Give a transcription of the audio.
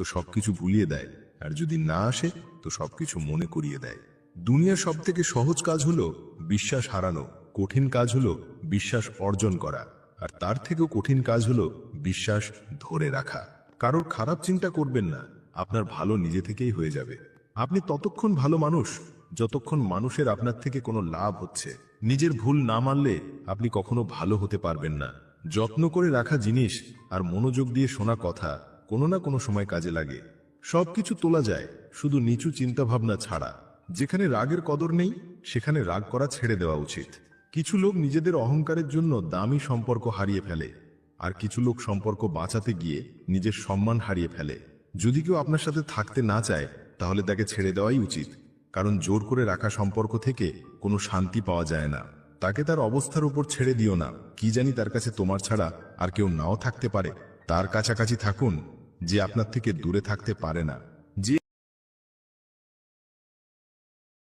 তো সবকিছু ভুলিয়ে দেয়, আর যদি না আসে তো সবকিছু মনে করিয়ে দেয়। দুনিয়ার সবথেকে সহজ কাজ হলো বিশ্বাস হারানো, কঠিন কাজ হলো বিশ্বাস অর্জন করা, আর তার থেকেও কঠিন কাজ হলো বিশ্বাস ধরে রাখা। কারোর খারাপ চিন্তা করবেন না, আপনার ভালো নিজে থেকেই হয়ে যাবে। আপনি ততক্ষণ ভালো মানুষ যতক্ষণ মানুষের আপনার থেকে কোনো লাভ হচ্ছে। নিজের ভুল না মানলে আপনি কখনো ভালো হতে পারবেন না। যত্ন করে রাখা জিনিস আর মনোযোগ দিয়ে শোনা কথা কোনো না কোনো সময় কাজে লাগে। সবকিছু তোলা যায়, শুধু নিচু চিন্তাভাবনা ছাড়া। যেখানে রাগের কদর নেই সেখানে রাগ করা ছেড়ে দেওয়া উচিত। কিছু লোক নিজেদের অহংকারের জন্য দামি সম্পর্ক হারিয়ে ফেলে, আর কিছু লোক সম্পর্ক বাঁচাতে গিয়ে নিজের সম্মান হারিয়ে ফেলে। যদি কেউ আপনার সাথে থাকতে না চায় তাহলে তাকে ছেড়ে দেওয়াই উচিত, কারণ জোর করে রাখা সম্পর্ক থেকে কোনো শান্তি পাওয়া যায় না। তাকে তার অবস্থার উপর ছেড়ে দিও না, কি জানি তার কাছে তোমার ছাড়া আর কেউ নাও থাকতে পারে। তার কাছাকাছি থাকুন যে আপনার থেকে দূরে থাকতে পারে না। যে